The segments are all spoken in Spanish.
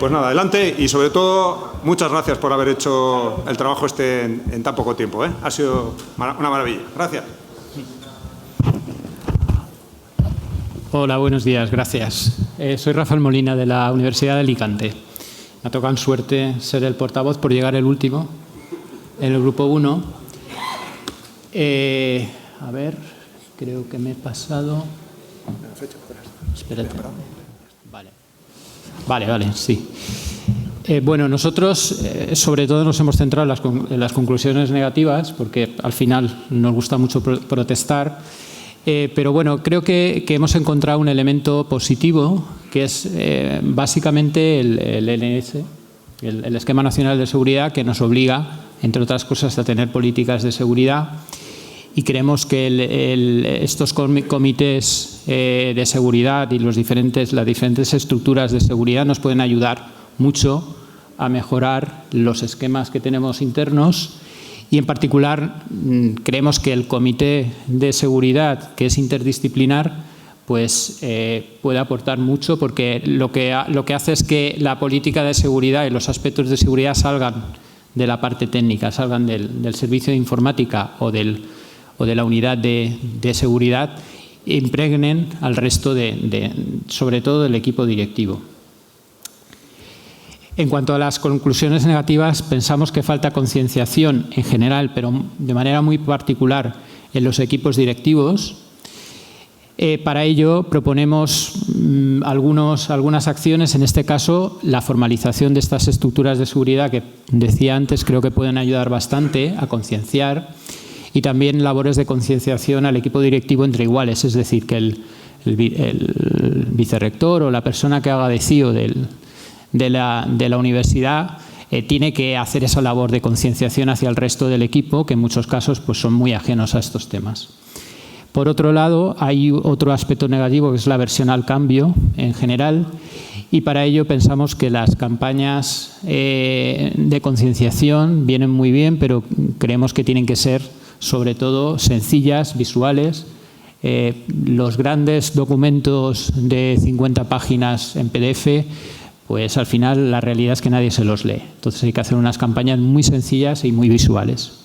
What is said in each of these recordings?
Pues nada, adelante y sobre todo muchas gracias por haber hecho el trabajo en tan poco tiempo. Ha sido una maravilla. Gracias. Hola, buenos días, gracias. Soy Rafael Molina de la Universidad de Alicante. Me ha tocado en suerte ser el portavoz por llegar el último en el grupo 1. A ver, creo que me he pasado. Espérate. Vale, sí. Bueno, nosotros sobre todo nos hemos centrado en las conclusiones negativas porque al final nos gusta mucho protestar. Pero bueno, creo que hemos encontrado un elemento positivo que es básicamente el LNS, el Esquema Nacional de Seguridad, que nos obliga, entre otras cosas, a tener políticas de seguridad, y creemos que estos comités de seguridad y las diferentes estructuras de seguridad nos pueden ayudar mucho a mejorar los esquemas que tenemos internos. Y en particular creemos que el Comité de Seguridad, que es interdisciplinar, pues puede aportar mucho porque lo que hace es que la política de seguridad y los aspectos de seguridad salgan de la parte técnica, salgan del servicio de informática o de la unidad de seguridad e impregnen al resto sobre todo del equipo directivo. En cuanto a las conclusiones negativas, pensamos que falta concienciación en general, pero de manera muy particular en los equipos directivos. Para ello proponemos algunas acciones, en este caso la formalización de estas estructuras de seguridad que decía antes, creo que pueden ayudar bastante a concienciar, y también labores de concienciación al equipo directivo entre iguales, es decir, que el vicerrector o la persona que haga de CEO de la universidad tiene que hacer esa labor de concienciación hacia el resto del equipo, que en muchos casos pues, son muy ajenos a estos temas. Por otro lado, hay otro aspecto negativo que es la aversión al cambio en general, y para ello pensamos que las campañas de concienciación vienen muy bien, pero creemos que tienen que ser sobre todo sencillas, visuales. Los grandes documentos de 50 páginas en PDF, pues al final la realidad es que nadie se los lee. Entonces hay que hacer unas campañas muy sencillas y muy visuales.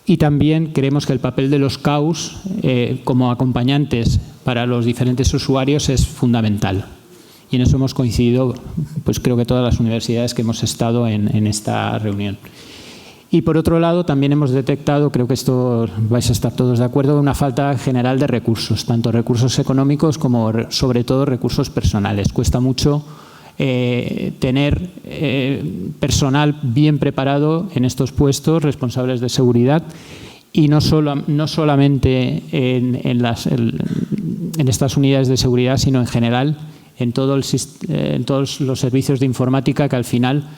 Y también creemos que el papel de los CAUs como acompañantes para los diferentes usuarios es fundamental. Y en eso hemos coincidido, pues creo que todas las universidades que hemos estado en esta reunión. Y por otro lado, también hemos detectado, creo que esto vais a estar todos de acuerdo, una falta general de recursos, tanto recursos económicos como sobre todo recursos personales. Cuesta mucho tener personal bien preparado en estos puestos, responsables de seguridad, y no solamente en estas unidades de seguridad, sino en general en todos los servicios de informática, que al final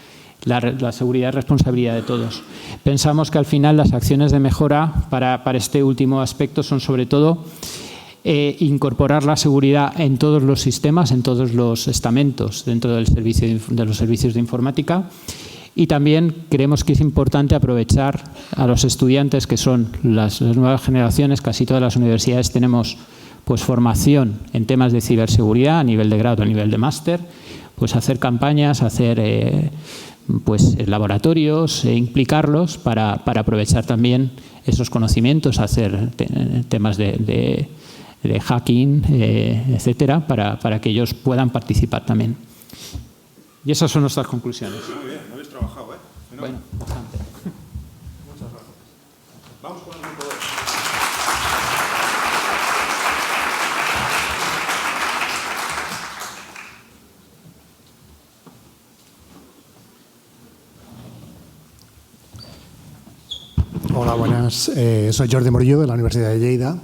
la seguridad es responsabilidad de todos. Pensamos que al final las acciones de mejora para este último aspecto son sobre todo incorporar la seguridad en todos los sistemas, en todos los estamentos dentro de los servicios de informática, y también creemos que es importante aprovechar a los estudiantes que son las nuevas generaciones. Casi todas las universidades tenemos pues formación en temas de ciberseguridad a nivel de grado, a nivel de máster, pues hacer campañas, hacer pues laboratorios, implicarlos para aprovechar también esos conocimientos, hacer temas de hacking, etcétera, para que ellos puedan participar también. Y esas son nuestras conclusiones. Muy bien, habéis trabajado, Bueno, bastante. Muchas gracias. Vamos con el grupo 2. Hola, buenas. Soy Jordi Morillo, de la Universidad de Lleida.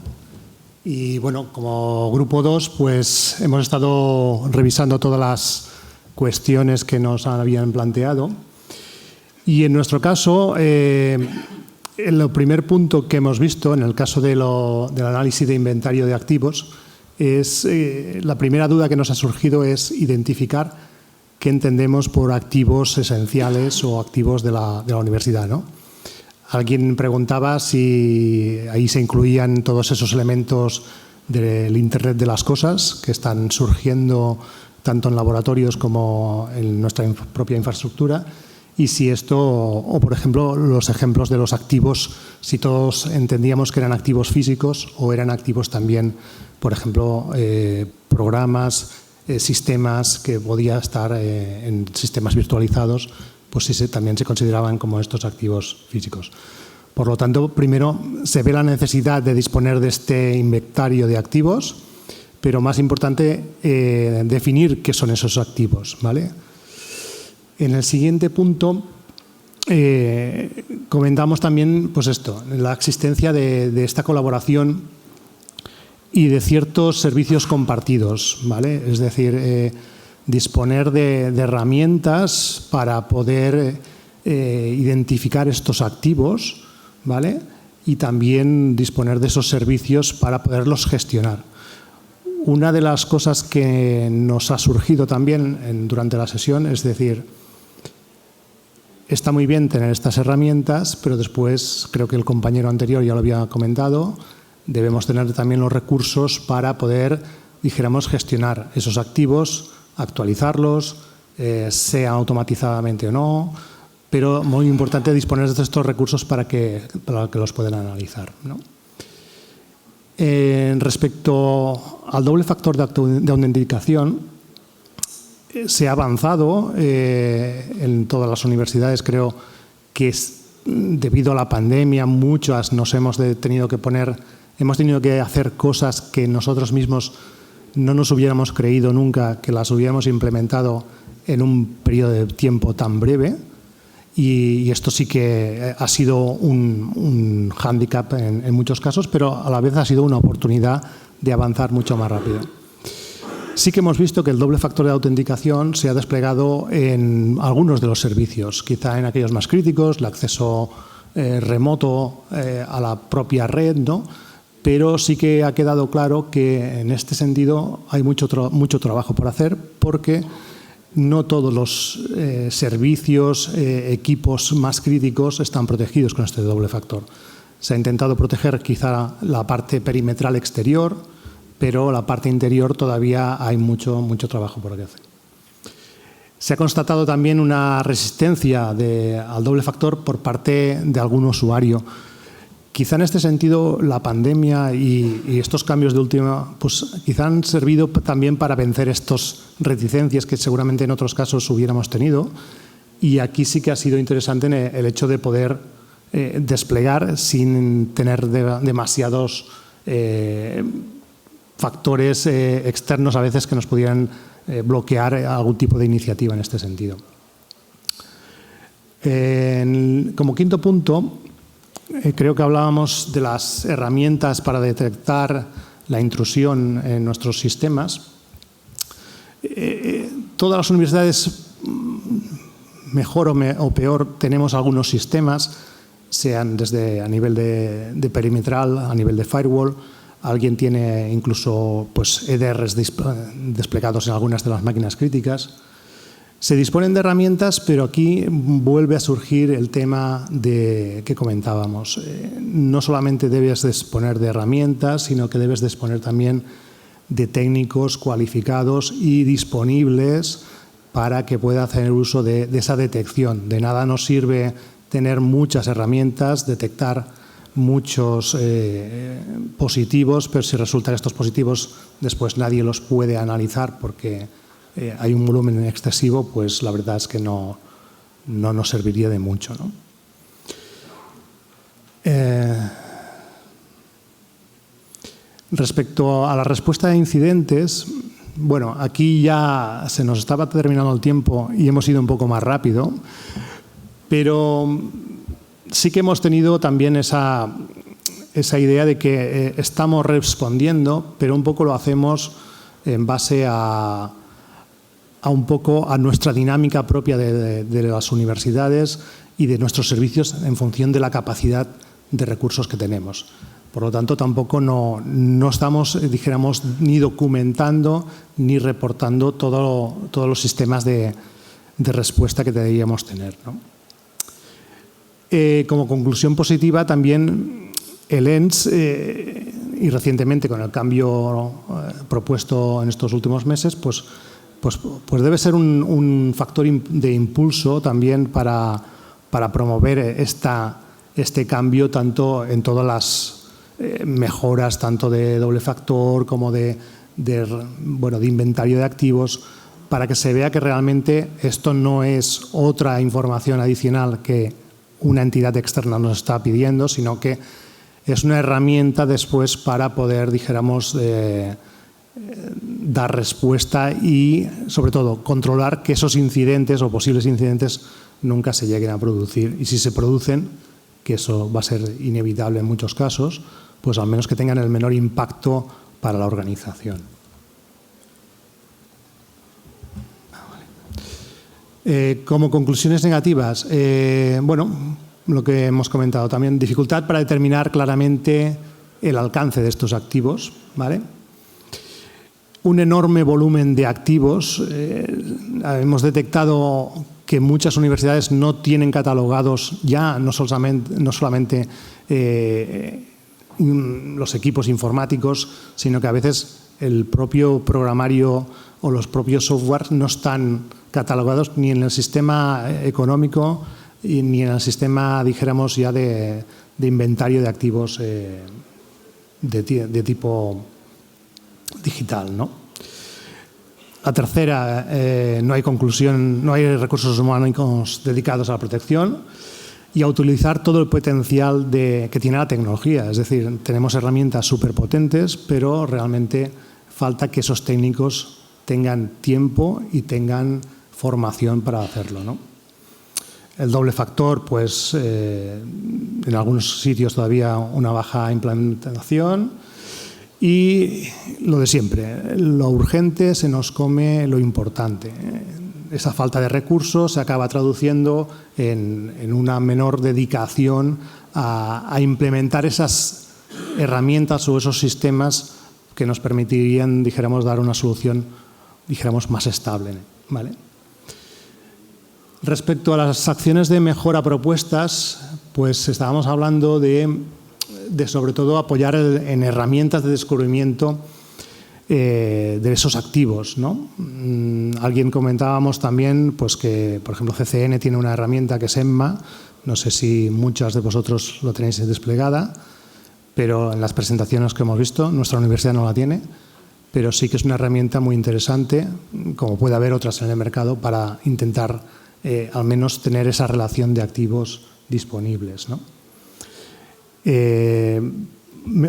Y bueno, como grupo 2, pues hemos estado revisando todas las cuestiones que nos habían planteado. Y en nuestro caso, el primer punto que hemos visto, en el caso del análisis de inventario de activos, es la primera duda que nos ha surgido es identificar qué entendemos por activos esenciales o activos de la universidad, ¿no? Alguien preguntaba si ahí se incluían todos esos elementos del Internet de las cosas que están surgiendo tanto en laboratorios como en nuestra propia infraestructura, y si esto, o por ejemplo, los ejemplos de los activos, si todos entendíamos que eran activos físicos o eran activos también, por ejemplo, programas, sistemas que podía estar en sistemas virtualizados, pues si también se consideraban como estos activos físicos. Por lo tanto, primero se ve la necesidad de disponer de este inventario de activos, pero más importante, definir qué son esos activos, ¿vale? En el siguiente punto comentamos también pues esto, la existencia de esta colaboración y de ciertos servicios compartidos, ¿vale? Es decir, disponer de herramientas para poder identificar estos activos, ¿vale? Y también disponer de esos servicios para poderlos gestionar. Una de las cosas que nos ha surgido también durante la sesión es decir, está muy bien tener estas herramientas, pero después, creo que el compañero anterior ya lo había comentado, debemos tener también los recursos para poder, dijéramos, gestionar esos activos, actualizarlos, sea automatizadamente o no, pero muy importante disponer de estos recursos para que los puedan analizar, ¿no? Respecto al doble factor de autenticación, se ha avanzado en todas las universidades. Creo que debido a la pandemia muchas nos hemos tenido que hacer cosas que nosotros mismos no nos hubiéramos creído nunca que las hubiéramos implementado en un periodo de tiempo tan breve, y esto sí que ha sido un hándicap en muchos casos, pero a la vez ha sido una oportunidad de avanzar mucho más rápido. Sí que hemos visto que el doble factor de autenticación se ha desplegado en algunos de los servicios, quizá en aquellos más críticos, el acceso remoto a la propia red, ¿no? Pero sí que ha quedado claro que en este sentido hay mucho trabajo por hacer, porque no todos los servicios, equipos más críticos están protegidos con este doble factor. Se ha intentado proteger quizá la parte perimetral exterior, pero la parte interior todavía hay mucho trabajo por hacer. Se ha constatado también una resistencia al doble factor por parte de algún usuario. Quizá en este sentido la pandemia y estos cambios de última, pues quizá han servido también para vencer estas reticencias que seguramente en otros casos hubiéramos tenido, y aquí sí que ha sido interesante el hecho de poder desplegar sin tener demasiados factores externos a veces que nos pudieran bloquear algún tipo de iniciativa en este sentido. Como quinto punto, creo que hablábamos de las herramientas para detectar la intrusión en nuestros sistemas. Todas las universidades, mejor o peor, tenemos algunos sistemas, sean desde a nivel de perimetral, a nivel de firewall. Alguien tiene incluso pues, EDRs desplegados en algunas de las máquinas críticas. Se disponen de herramientas, pero aquí vuelve a surgir el tema que comentábamos. No solamente debes disponer de herramientas, sino que debes disponer también de técnicos cualificados y disponibles para que pueda hacer uso de esa detección. De nada nos sirve tener muchas herramientas, detectar muchos positivos, pero si resulta que estos positivos después nadie los puede analizar porque hay un volumen excesivo, pues la verdad es que no nos serviría de mucho, ¿no? Respecto a la respuesta de incidentes, bueno, aquí ya se nos estaba terminando el tiempo y hemos ido un poco más rápido, pero sí que hemos tenido también esa idea de que estamos respondiendo, pero un poco lo hacemos en base a un poco a nuestra dinámica propia de las universidades y de nuestros servicios en función de la capacidad de recursos que tenemos. Por lo tanto, tampoco no estamos, dijéramos, ni documentando ni reportando todos los sistemas de respuesta que deberíamos tener, ¿no? Como conclusión positiva, también el ENS, y recientemente con el cambio propuesto en estos últimos meses, pues pues debe ser un factor de impulso también para promover este cambio tanto en todas las mejoras, tanto de doble factor como de inventario de activos, para que se vea que realmente esto no es otra información adicional que una entidad externa nos está pidiendo, sino que es una herramienta después para poder, dijéramos, dar respuesta y, sobre todo, controlar que esos incidentes o posibles incidentes nunca se lleguen a producir. Y si se producen, que eso va a ser inevitable en muchos casos, pues al menos que tengan el menor impacto para la organización. Como conclusiones negativas, lo que hemos comentado también, dificultad para determinar claramente el alcance de estos activos, ¿vale? Un enorme volumen de activos. Hemos detectado que muchas universidades no tienen catalogados ya no solamente los equipos informáticos, sino que a veces el propio programario o los propios softwares no están catalogados ni en el sistema económico ni en el sistema, dijéramos, ya de inventario de activos de tipo digital, ¿no? La tercera, no hay recursos humanos dedicados a la protección y a utilizar todo el potencial que tiene la tecnología. Es decir, tenemos herramientas súper potentes, pero realmente falta que esos técnicos tengan tiempo y tengan formación para hacerlo, ¿no? El doble factor, pues en algunos sitios todavía una baja implementación. Y lo de siempre, lo urgente se nos come lo importante. Esa falta de recursos se acaba traduciendo en una menor dedicación a implementar esas herramientas o esos sistemas que nos permitirían, dijéramos, dar una solución, dijéramos, más estable, ¿vale? Respecto a las acciones de mejora propuestas, pues estábamos hablando de sobre todo apoyar en herramientas de descubrimiento de esos activos, ¿no? Alguien comentábamos también pues que, por ejemplo, CCN tiene una herramienta que es EMMA, no sé si muchas de vosotros lo tenéis desplegada, pero en las presentaciones que hemos visto, nuestra universidad no la tiene, pero sí que es una herramienta muy interesante, como puede haber otras en el mercado, para intentar al menos tener esa relación de activos disponibles, ¿no?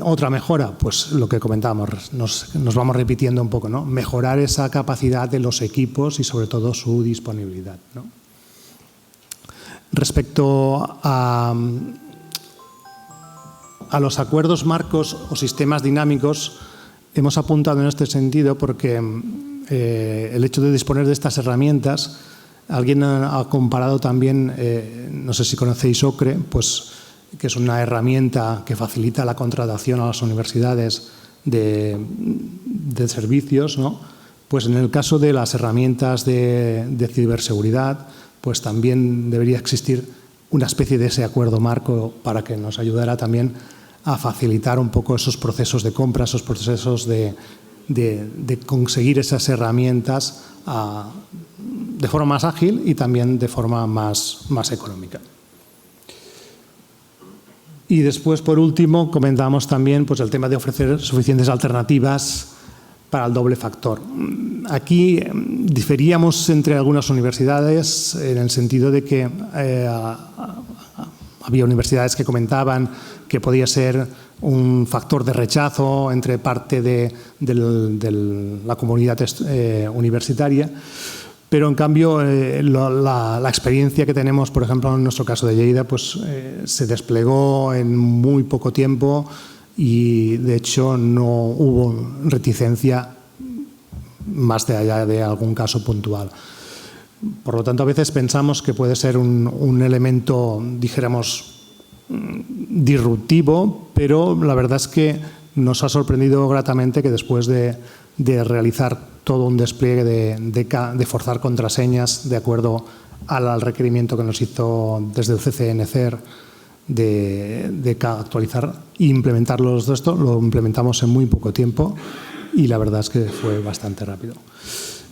Otra mejora, pues lo que comentábamos, nos vamos repitiendo un poco, ¿no? Mejorar esa capacidad de los equipos y sobre todo su disponibilidad, ¿no? Respecto a los acuerdos marcos o sistemas dinámicos, hemos apuntado en este sentido porque el hecho de disponer de estas herramientas, alguien ha comparado también, no sé si conocéis OCRE, pues que es una herramienta que facilita la contratación a las universidades de servicios, ¿no? Pues en el caso de las herramientas de ciberseguridad, pues también debería existir una especie de ese acuerdo marco para que nos ayudara también a facilitar un poco esos procesos de compra, esos procesos de conseguir esas herramientas de forma más ágil y también de forma más económica. Y después, por último, comentamos también pues, el tema de ofrecer suficientes alternativas para el doble factor. Aquí diferíamos entre algunas universidades en el sentido de que había universidades que comentaban que podía ser un factor de rechazo entre parte de la comunidad universitaria. Pero, en cambio, la experiencia que tenemos, por ejemplo, en nuestro caso de Lleida, pues se desplegó en muy poco tiempo y, de hecho, no hubo reticencia más de allá de algún caso puntual. Por lo tanto, a veces pensamos que puede ser un elemento, dijéramos, disruptivo, pero la verdad es que nos ha sorprendido gratamente que después de realizar todo un despliegue de forzar contraseñas de acuerdo al requerimiento que nos hizo desde el CCNCER de actualizar e implementarlo, lo implementamos en muy poco tiempo y la verdad es que fue bastante rápido.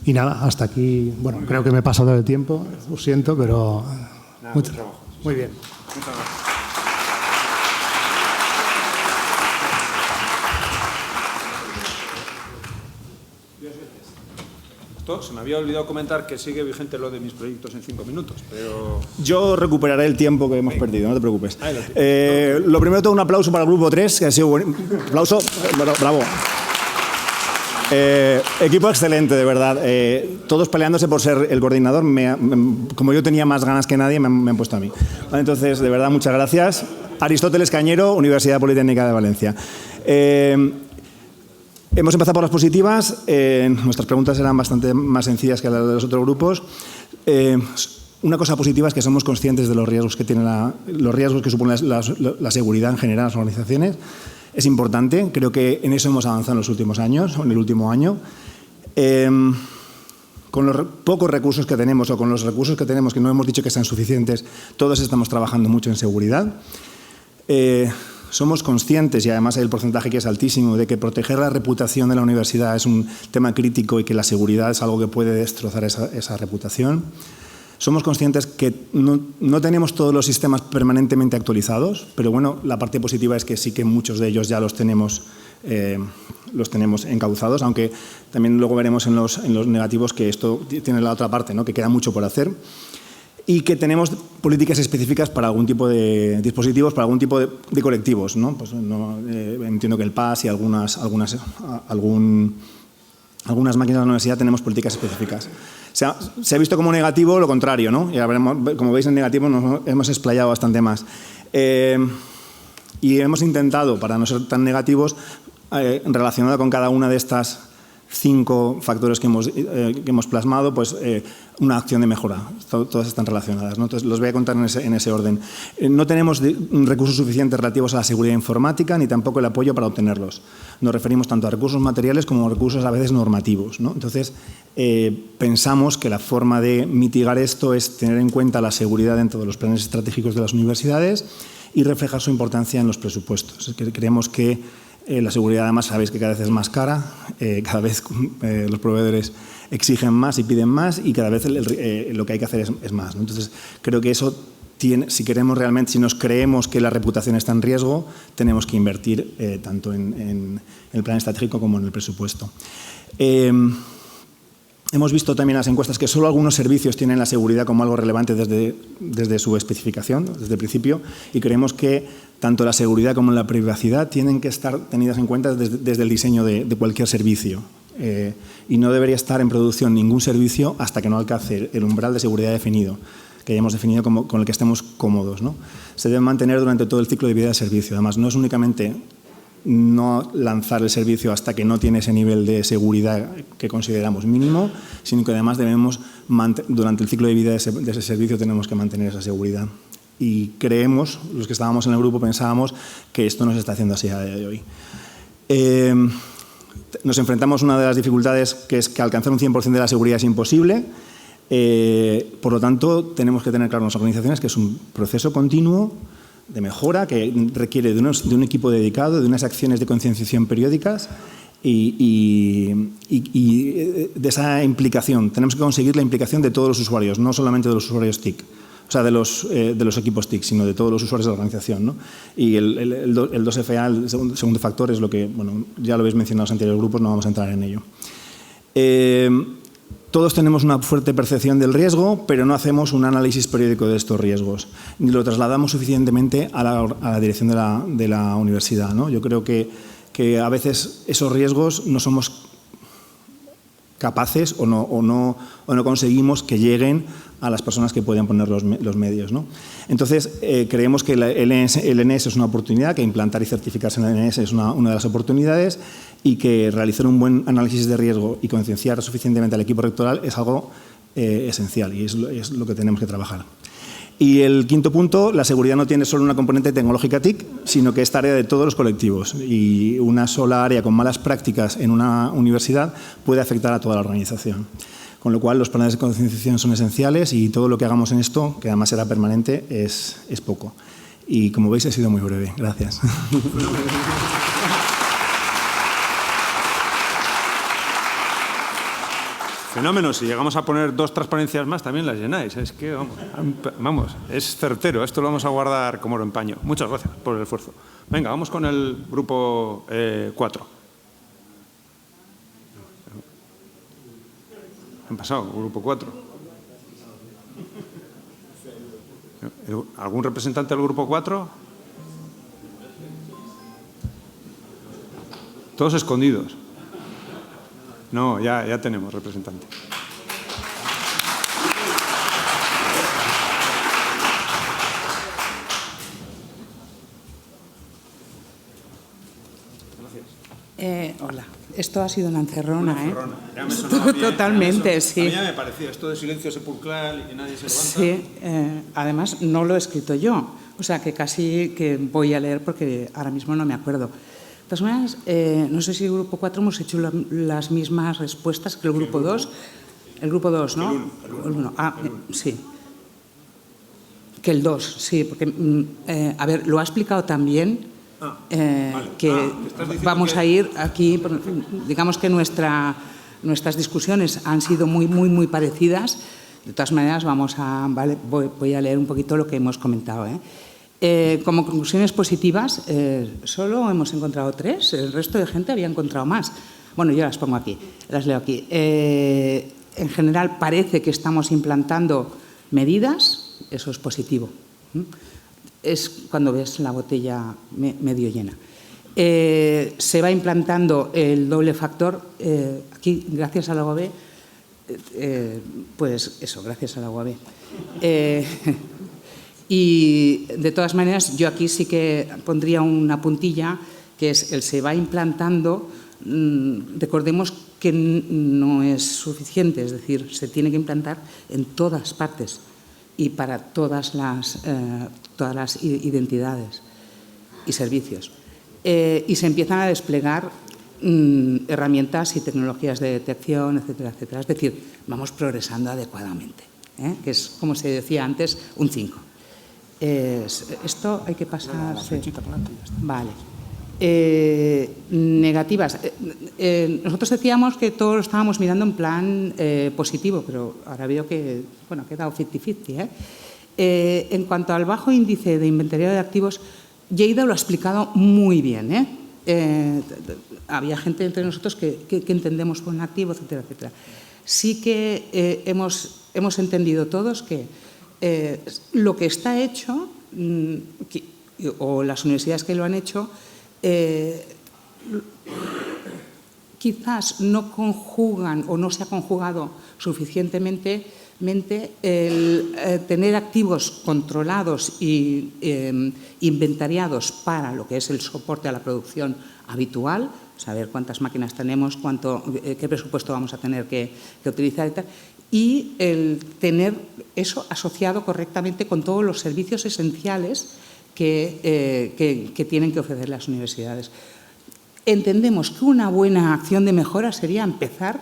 Y nada, hasta aquí, bueno, creo que me he pasado del tiempo, lo siento, pero mucho trabajo. Muy bien. Muchas gracias. Se me había olvidado comentar que sigue vigente lo de mis proyectos en 5 minutos, pero... Yo recuperaré el tiempo que hemos perdido, no te preocupes. Lo primero, todo un aplauso para el grupo 3, que ha sido buen... Aplauso, bravo. Equipo excelente, de verdad. Todos peleándose por ser el coordinador. Como yo tenía más ganas que nadie, me han puesto a mí. Vale, entonces, de verdad, muchas gracias. Aristóteles Cañero, Universidad Politécnica de Valencia. Hemos empezado por las positivas. Nuestras preguntas eran bastante más sencillas que las de los otros grupos. Una cosa positiva es que somos conscientes de los riesgos que tiene los riesgos que supone la seguridad en general en las organizaciones. Es importante. Creo que en eso hemos avanzado en los últimos años, o en el último año. Con los pocos recursos que tenemos, o con los recursos que tenemos, que no hemos dicho que sean suficientes, todos estamos trabajando mucho en seguridad. Somos conscientes, y además hay el porcentaje que es altísimo, de que proteger la reputación de la universidad es un tema crítico y que la seguridad es algo que puede destrozar esa reputación. Somos conscientes que no tenemos todos los sistemas permanentemente actualizados, pero bueno, la parte positiva es que sí que muchos de ellos ya los tenemos encauzados, aunque también luego veremos en los negativos que esto tiene la otra parte, ¿no? Que queda mucho por hacer. Y que tenemos políticas específicas para algún tipo de dispositivos, para algún tipo de colectivos, ¿no? Pues entiendo que el PAS y algunas máquinas de la universidad tenemos políticas específicas. Se ha visto como negativo lo contrario, ¿no? Y como veis, en negativo nos hemos explayado bastante más. Y hemos intentado, para no ser tan negativos, relacionado con cada una de estas 5 factores que hemos plasmado, pues una acción de mejora. Todas están relacionadas, ¿no? Entonces, los voy a contar en ese orden. No tenemos recursos suficientes relativos a la seguridad informática, ni tampoco el apoyo para obtenerlos. Nos referimos tanto a recursos materiales como a recursos a veces normativos, ¿no? Entonces, pensamos que la forma de mitigar esto es tener en cuenta la seguridad dentro de los planes estratégicos de las universidades y reflejar su importancia en los presupuestos. Creemos que la seguridad, además, sabéis que cada vez es más cara, cada vez los proveedores exigen más y piden más, y cada vez lo que hay que hacer es más, ¿no? Entonces, creo que eso si queremos realmente, si nos creemos que la reputación está en riesgo, tenemos que invertir tanto en el plan estratégico como en el presupuesto. Hemos visto también en las encuestas que solo algunos servicios tienen la seguridad como algo relevante desde su especificación, desde el principio, y creemos que tanto la seguridad como la privacidad tienen que estar tenidas en cuenta desde el diseño de cualquier servicio. Y no debería estar en producción ningún servicio hasta que no alcance el umbral de seguridad definido, que hayamos definido con el que estemos cómodos, ¿no? Se debe mantener durante todo el ciclo de vida del servicio. Además, no es únicamente no lanzar el servicio hasta que no tiene ese nivel de seguridad que consideramos mínimo, sino que además debemos, durante el ciclo de vida de ese servicio, tenemos que mantener esa seguridad. Y creemos, los que estábamos en el grupo pensábamos que esto no se está haciendo así a día de hoy. Nos enfrentamos a una de las dificultades, que es que alcanzar un 100% de la seguridad es imposible. Por lo tanto, tenemos que tener claro en las organizaciones que es un proceso continuo de mejora que requiere de un equipo dedicado, de unas acciones de concienciación periódicas y de esa implicación. Tenemos que conseguir la implicación de todos los usuarios, no solamente de los usuarios TIC, o sea, de los equipos TIC, sino de todos los usuarios de la organización, ¿no? Y el 2FA, el segundo factor, es lo que, bueno, ya lo habéis mencionado en los anteriores grupos, no vamos a entrar en ello. Todos tenemos una fuerte percepción del riesgo, pero no hacemos un análisis periódico de estos riesgos, ni lo trasladamos suficientemente a la dirección de la universidad, ¿no? Yo creo que a veces esos riesgos no somos capaces o no conseguimos que lleguen a las personas que pueden poner los medios, ¿no? Entonces, creemos que el ENS es una oportunidad, que implantar y certificarse en el ENS es una de las oportunidades, y que realizar un buen análisis de riesgo y concienciar suficientemente al equipo rectoral es algo esencial, y es lo que tenemos que trabajar. Y el quinto punto, la seguridad no tiene solo una componente tecnológica TIC, sino que es tarea de todos los colectivos, y una sola área con malas prácticas en una universidad puede afectar a toda la organización. Con lo cual, los planes de concienciación son esenciales, y todo lo que hagamos en esto, que además será permanente, es poco. Y como veis, he sido muy breve. Gracias. Fenómeno, si llegamos a poner 2 transparencias más, también las llenáis. Es que, vamos, es certero. Esto lo vamos a guardar como oro en paño. Muchas gracias por el esfuerzo. Venga, vamos con el grupo 4. ¿Qué han pasado? Grupo 4. ¿Algún representante del grupo 4? Todos escondidos. No, ya tenemos representante. Hola, esto ha sido una encerrona, Una encerrona. Ya me sonaba bien. Totalmente, sí. A mí ya me parecía esto de silencio sepulcral y nadie se levanta. Sí, además no lo he escrito yo, o sea que casi que voy a leer porque ahora mismo no me acuerdo. De todas maneras, no sé si el grupo 4 hemos hecho las mismas respuestas que el grupo 2. El grupo 2, ¿no? El 1. Sí. Que el 2, sí, porque, a ver, lo ha explicado también, Vale. que vamos a ir aquí, digamos que nuestras discusiones han sido muy parecidas. De todas maneras, voy a leer un poquito lo que hemos comentado, como conclusiones positivas, solo hemos encontrado 3, el resto de gente había encontrado más. Bueno, yo las pongo aquí, las leo aquí. En general parece que estamos implantando medidas, eso es positivo. Es cuando ves la botella medio llena. Se va implantando el doble factor, aquí gracias a la UAB, pues eso, gracias a la UAB. Y de todas maneras, yo aquí sí que pondría una puntilla, que es el se va implantando. Recordemos que no es suficiente, es decir, se tiene que implantar en todas partes y para todas las identidades y servicios. Y se empiezan a desplegar herramientas y tecnologías de detección, etcétera, etcétera. Es decir, vamos progresando adecuadamente, que es, como se decía antes, un 5. Esto hay que pasarse. Vale. Negativas. Nosotros decíamos que todos lo estábamos mirando en plan positivo, pero ahora veo que ha quedado 50-50. En cuanto al bajo índice de inventariado de activos, Lleida lo ha explicado muy bien. Había gente entre nosotros que entendemos por un activo, etcétera, etcétera. Sí que hemos entendido todos que lo que está hecho, o las universidades que lo han hecho, quizás no conjugan o no se ha conjugado suficientemente el tener activos controlados y inventariados para lo que es el soporte a la producción habitual, saber cuántas máquinas tenemos, qué presupuesto vamos a tener que utilizar y tal, y el tener eso asociado correctamente con todos los servicios esenciales que tienen que ofrecer las universidades. Entendemos que una buena acción de mejora sería empezar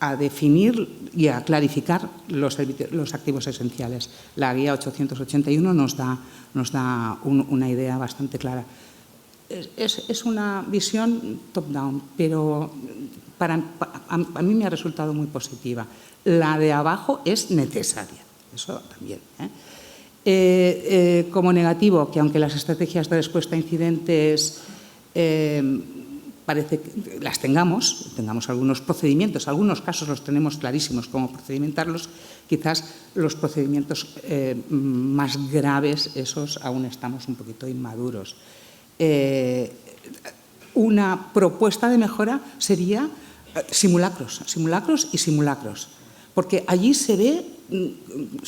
a definir y a clarificar los activos esenciales. La guía 881 nos da una idea bastante clara. Es una visión top-down, pero a mí me ha resultado muy positiva. La de abajo es necesaria, eso también. Como negativo, que aunque las estrategias de respuesta a incidentes parece que las tengamos algunos procedimientos, algunos casos los tenemos clarísimos cómo procedimentarlos, quizás los procedimientos más graves, esos aún estamos un poquito inmaduros. Una propuesta de mejora sería simulacros y simulacros, porque allí se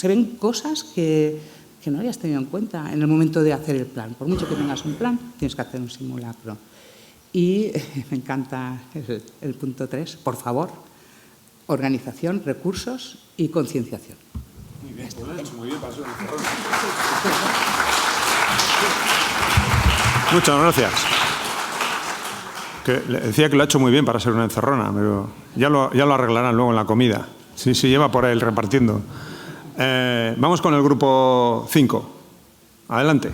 ven cosas que no habías tenido en cuenta en el momento de hacer el plan. Por mucho que tengas un plan, tienes que hacer un simulacro. Y me encanta el punto 3, por favor, organización, recursos y concienciación. Muy bien, pues lo he hecho muy bien para ser una encerrona. Muchas gracias. Le decía que lo ha hecho muy bien para ser una encerrona, pero ya lo arreglarán luego en la comida. Sí, lleva por ahí repartiendo. Vamos con el grupo 5. Adelante.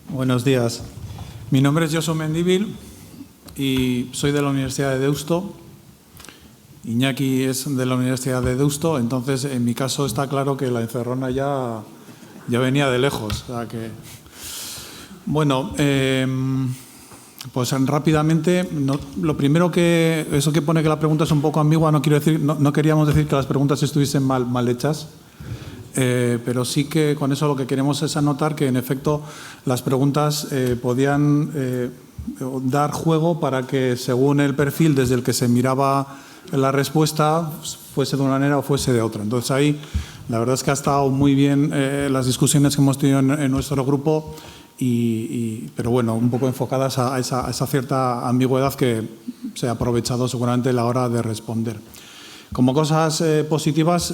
Buenos días. Mi nombre es Josu Mendívil y soy de la Universidad de Deusto. Iñaki es de la Universidad de Deusto, entonces en mi caso está claro que la encerrona ya venía de lejos. O sea que, bueno, pues rápidamente, lo primero que, eso que pone que la pregunta es un poco ambigua, no queríamos decir que las preguntas estuviesen mal hechas. Pero sí que con eso lo que queremos es anotar que en efecto las preguntas podían dar juego para que según el perfil desde el que se miraba la respuesta fuese de una manera o fuese de otra. Entonces ahí la verdad es que ha estado muy bien las discusiones que hemos tenido en nuestro grupo, pero bueno, un poco enfocadas a esa cierta ambigüedad que se ha aprovechado seguramente a la hora de responder. Como cosas positivas,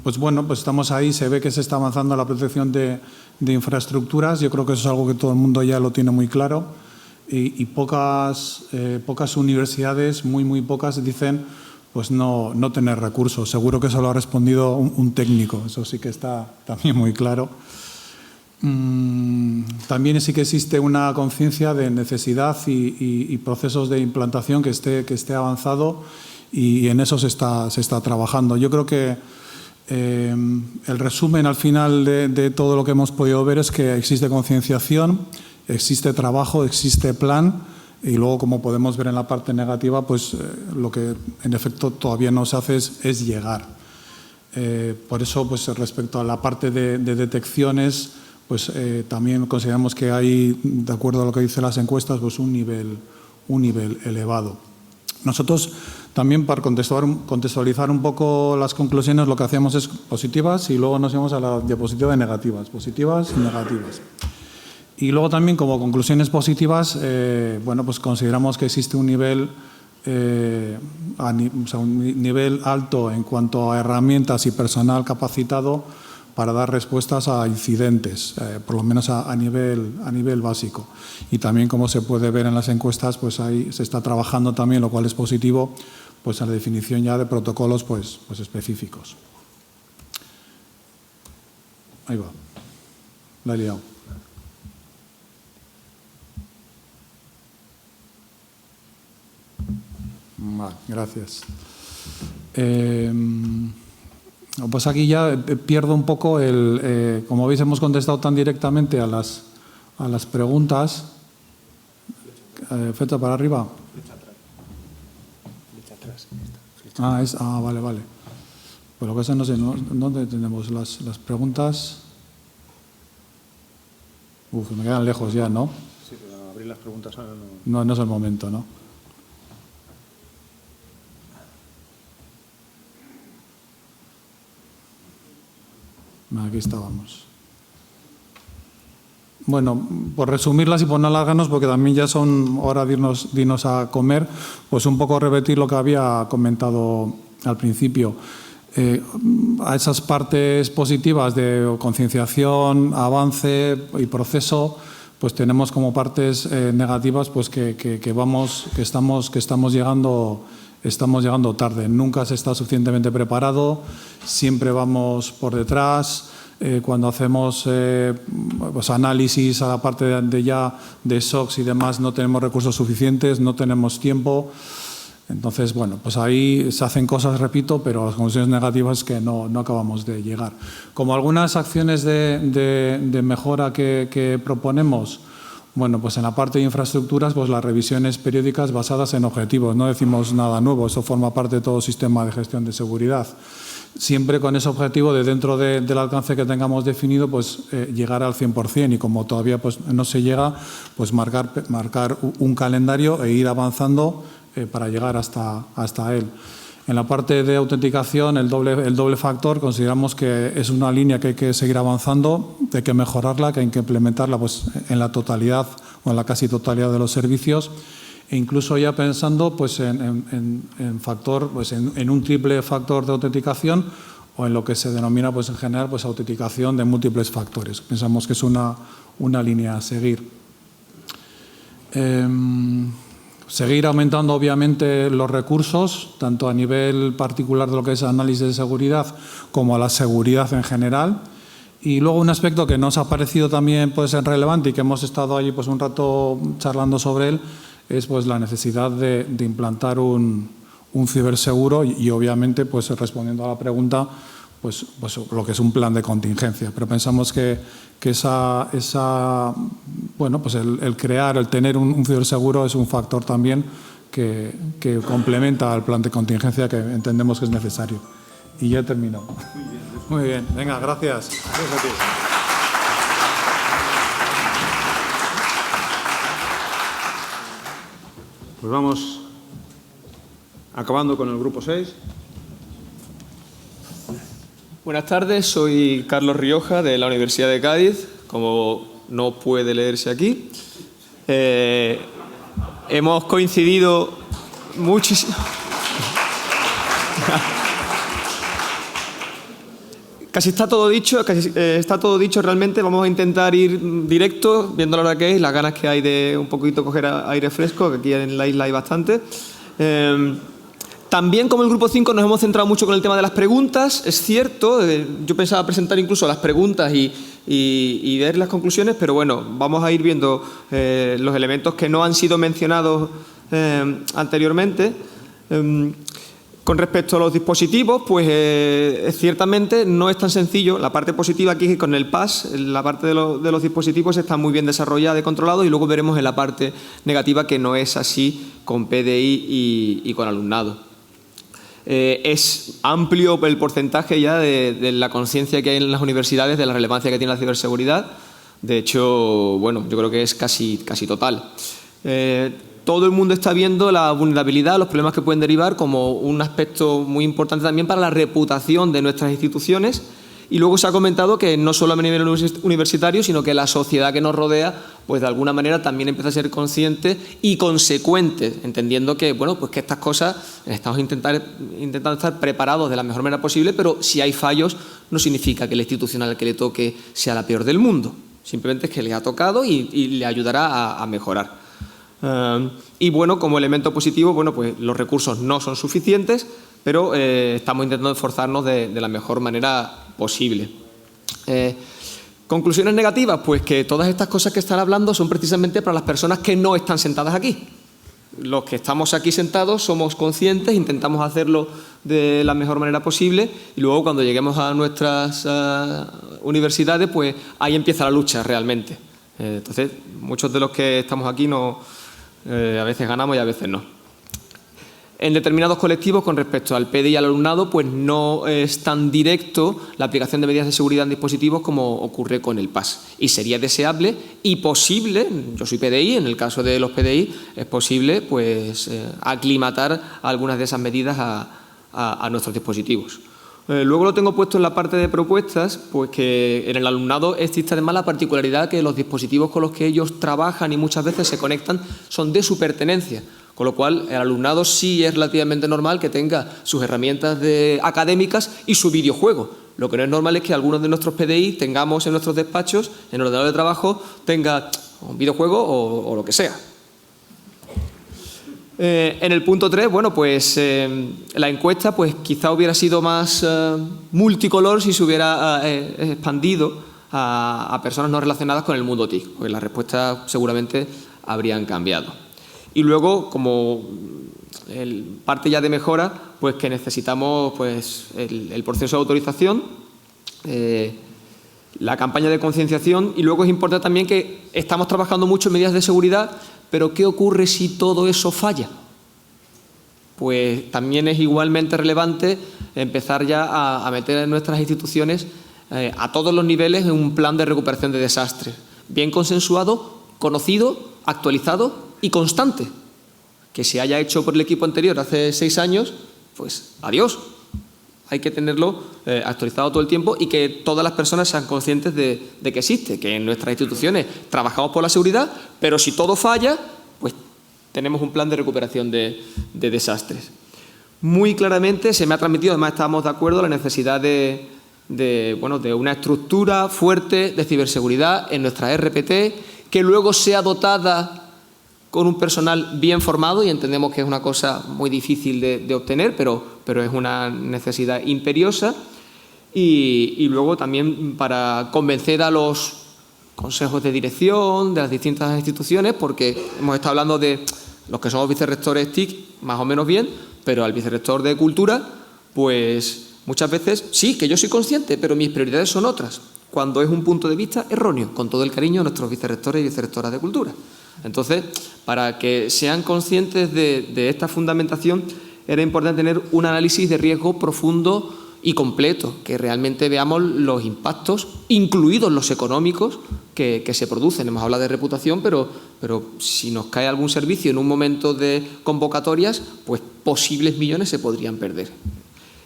pues bueno, pues estamos ahí, se ve que se está avanzando en la protección de infraestructuras. Yo creo que eso es algo que todo el mundo ya lo tiene muy claro y pocas universidades, muy pocas, dicen pues no tener recursos. Seguro que eso lo ha respondido un técnico, eso sí que está también muy claro. También sí que existe una conciencia de necesidad y procesos de implantación que esté avanzado y en eso se está trabajando. Yo creo que el resumen al final de todo lo que hemos podido ver es que existe concienciación, existe trabajo, existe plan y luego, como podemos ver en la parte negativa, pues lo que en efecto todavía no se hace es llegar. Por eso, pues respecto a la parte de detecciones, pues también consideramos que hay, de acuerdo a lo que dicen las encuestas, pues un nivel elevado. Nosotros también, para contextualizar un poco las conclusiones, lo que hacíamos es positivas y luego nos íbamos a la diapositiva de negativas, positivas y negativas. Y luego también, como conclusiones positivas, bueno, pues consideramos que existe un nivel, un nivel alto en cuanto a herramientas y personal capacitado para dar respuestas a incidentes, por lo menos a nivel básico. Y también, como se puede ver en las encuestas, pues ahí se está trabajando también, lo cual es positivo, pues en la definición ya de protocolos pues específicos. Ahí va. La he liado. Vale, gracias. Pues aquí ya pierdo un poco como veis, hemos contestado tan directamente a las preguntas. Flecha para arriba. Flecha atrás. Vale. Pues lo que sé, no sé, ¿dónde tenemos las preguntas? Me quedan lejos ya, ¿no? Sí, pero abrir las preguntas ahora no es el momento, ¿no? Aquí estábamos. Bueno, por resumirlas y por no alargarnos, porque también ya son hora de irnos a comer, pues un poco repetir lo que había comentado al principio. A esas partes positivas de concienciación, avance y proceso, pues tenemos como partes negativas pues que estamos llegando tarde. Nunca se está suficientemente preparado, siempre vamos por detrás. Cuando hacemos pues análisis a la parte de SOX y demás, no tenemos recursos suficientes, no tenemos tiempo. Entonces, bueno, pues ahí se hacen cosas, repito, pero las conclusiones negativas es que no acabamos de llegar. Como algunas acciones de mejora que proponemos, bueno, pues en la parte de infraestructuras, pues las revisiones periódicas basadas en objetivos. No decimos nada nuevo, eso forma parte de todo sistema de gestión de seguridad. Siempre con ese objetivo de dentro del alcance que tengamos definido, pues llegar al 100%, y como todavía pues no se llega, pues marcar un calendario e ir avanzando para llegar hasta él. En la parte de autenticación, el doble factor, consideramos que es una línea que hay que seguir avanzando, hay que mejorarla, que hay que implementarla pues en la totalidad o en la casi totalidad de los servicios. E incluso ya pensando pues en factor, pues en un triple factor de autenticación, o en lo que se denomina pues en general pues autenticación de múltiples factores. Pensamos que es una línea a seguir. Seguir aumentando obviamente los recursos, tanto a nivel particular de lo que es análisis de seguridad como a la seguridad en general. Y luego un aspecto que nos ha parecido también relevante y que hemos estado allí un rato charlando sobre él es la necesidad de implantar un ciberseguro y obviamente respondiendo a la pregunta lo que es un plan de contingencia. Pero pensamos que el crear, el tener un ciberseguro es un factor también que complementa al plan de contingencia que entendemos que es necesario. Y ya he terminado. Muy bien, venga, gracias. Gracias a ti. Pues vamos acabando con el grupo 6. Buenas tardes, soy Carlos Rioja de la Universidad de Cádiz, como no puede leerse aquí. Hemos coincidido muchísimo. Casi está todo dicho realmente. Vamos a intentar ir directo, viendo la hora que es, las ganas que hay de un poquito coger aire fresco, que aquí en la isla hay bastante. También, como el grupo 5, nos hemos centrado mucho con el tema de las preguntas. Es cierto, yo pensaba presentar incluso las preguntas y ver las conclusiones, pero bueno, vamos a ir viendo los elementos que no han sido mencionados anteriormente. Con respecto a los dispositivos, ciertamente no es tan sencillo. La parte positiva aquí con el PAS, la parte de los dispositivos está muy bien desarrollada y controlada, y luego veremos en la parte negativa que no es así con PDI y con alumnado. Es amplio el porcentaje ya de la conciencia que hay en las universidades de la relevancia que tiene la ciberseguridad. De hecho, bueno, yo creo que es casi total. Todo el mundo está viendo la vulnerabilidad, los problemas que pueden derivar como un aspecto muy importante también para la reputación de nuestras instituciones. Y luego se ha comentado que no solo a nivel universitario, sino que la sociedad que nos rodea, de alguna manera también empieza a ser consciente y consecuente, entendiendo que, que estas cosas estamos intentando estar preparados de la mejor manera posible, pero si hay fallos no significa que la institución al que le toque sea la peor del mundo. Simplemente es que le ha tocado y le ayudará a mejorar. Y bueno, como elemento positivo, los recursos no son suficientes, pero estamos intentando esforzarnos de la mejor manera posible. Conclusiones negativas, que todas estas cosas que están hablando son precisamente para las personas que no están sentadas aquí. Los que estamos aquí sentados somos conscientes, intentamos hacerlo de la mejor manera posible, y luego cuando lleguemos a nuestras universidades, ahí empieza la lucha realmente. Entonces, muchos de los que estamos aquí a veces ganamos y a veces no. En determinados colectivos, con respecto al PDI y al alumnado, no es tan directo la aplicación de medidas de seguridad en dispositivos como ocurre con el PAS. Y sería deseable y posible, yo soy PDI, en el caso de los PDI, es posible aclimatar algunas de esas medidas a nuestros dispositivos. Luego lo tengo puesto en la parte de propuestas, que en el alumnado existe además la particularidad que los dispositivos con los que ellos trabajan y muchas veces se conectan son de su pertenencia, con lo cual el alumnado sí es relativamente normal que tenga sus herramientas académicas y su videojuego. Lo que no es normal es que algunos de nuestros PDI tengamos en nuestros despachos, en el ordenador de trabajo, tenga un videojuego o lo que sea. En el punto 3, la encuesta quizá hubiera sido más multicolor si se hubiera expandido a personas no relacionadas con el mundo TIC, porque las respuestas seguramente habrían cambiado. Y luego, como parte ya de mejora, que necesitamos el proceso de autorización, la campaña de concienciación, y luego es importante también que estamos trabajando mucho en medidas de seguridad. Pero ¿qué ocurre si todo eso falla? También es igualmente relevante empezar ya a meter en nuestras instituciones a todos los niveles en un plan de recuperación de desastres, bien consensuado, conocido, actualizado y constante. Que se haya hecho por el equipo anterior hace 6 años, adiós. Hay que tenerlo actualizado todo el tiempo y que todas las personas sean conscientes de que existe, que en nuestras instituciones trabajamos por la seguridad, pero si todo falla, tenemos un plan de recuperación de desastres. Muy claramente se me ha transmitido, además estamos de acuerdo, la necesidad de una estructura fuerte de ciberseguridad en nuestra RPT, que luego sea dotada con un personal bien formado, y entendemos que es una cosa muy difícil de obtener, pero es una necesidad imperiosa. y luego también para convencer a los consejos de dirección de las distintas instituciones, porque hemos estado hablando de los que somos vicerrectores TIC, más o menos bien, pero al vicerrector de Cultura, pues muchas veces sí, que yo soy consciente, pero mis prioridades son otras, cuando es un punto de vista erróneo, con todo el cariño a nuestros vicerrectores y vicerrectoras de Cultura. Entonces, para que sean conscientes de esta fundamentación, era importante tener un análisis de riesgo profundo y completo, que realmente veamos los impactos, incluidos los económicos, que se producen. Hemos hablado de reputación, pero si nos cae algún servicio en un momento de convocatorias, pues posibles millones se podrían perder.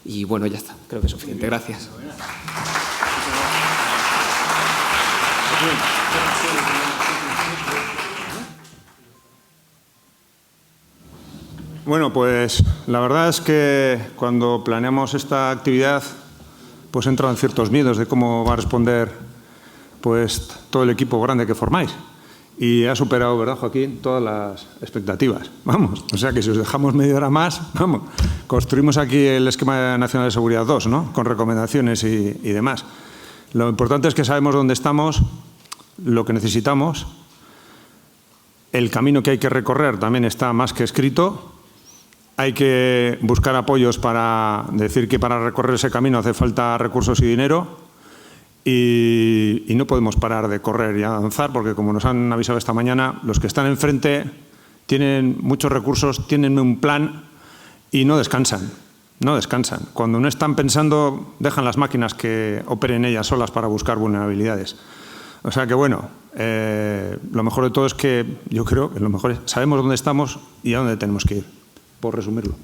Y bueno, ya está. Creo que es suficiente. Gracias. Bueno, pues la verdad es que cuando planeamos esta actividad, pues entran ciertos miedos de cómo va a responder pues todo el equipo grande que formáis. Y ha superado, ¿verdad, Joaquín?, todas las expectativas. Vamos, o sea que si os dejamos media hora más, vamos, construimos aquí el Esquema Nacional de Seguridad 2, ¿no?, con recomendaciones y demás. Lo importante es que sabemos dónde estamos, lo que necesitamos, el camino que hay que recorrer también está más que escrito. Hay que buscar apoyos para decir que para recorrer ese camino hace falta recursos y dinero y no podemos parar de correr y avanzar porque, como nos han avisado esta mañana, los que están enfrente tienen muchos recursos, tienen un plan y no descansan. No descansan. Cuando no están pensando, dejan las máquinas que operen ellas solas para buscar vulnerabilidades. O sea que, bueno, lo mejor de todo es que yo creo que lo mejor es sabemos dónde estamos y a dónde tenemos que ir. Por resumirlo.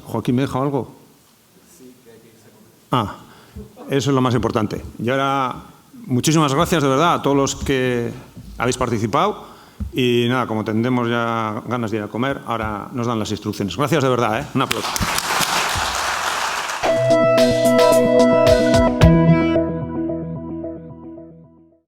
Joaquín, ¿me ha dejado algo? Eso es lo más importante. Y ahora, muchísimas gracias de verdad a todos los que habéis participado y nada, como tendremos ya ganas de ir a comer, ahora nos dan las instrucciones. Gracias de verdad, Un aplauso.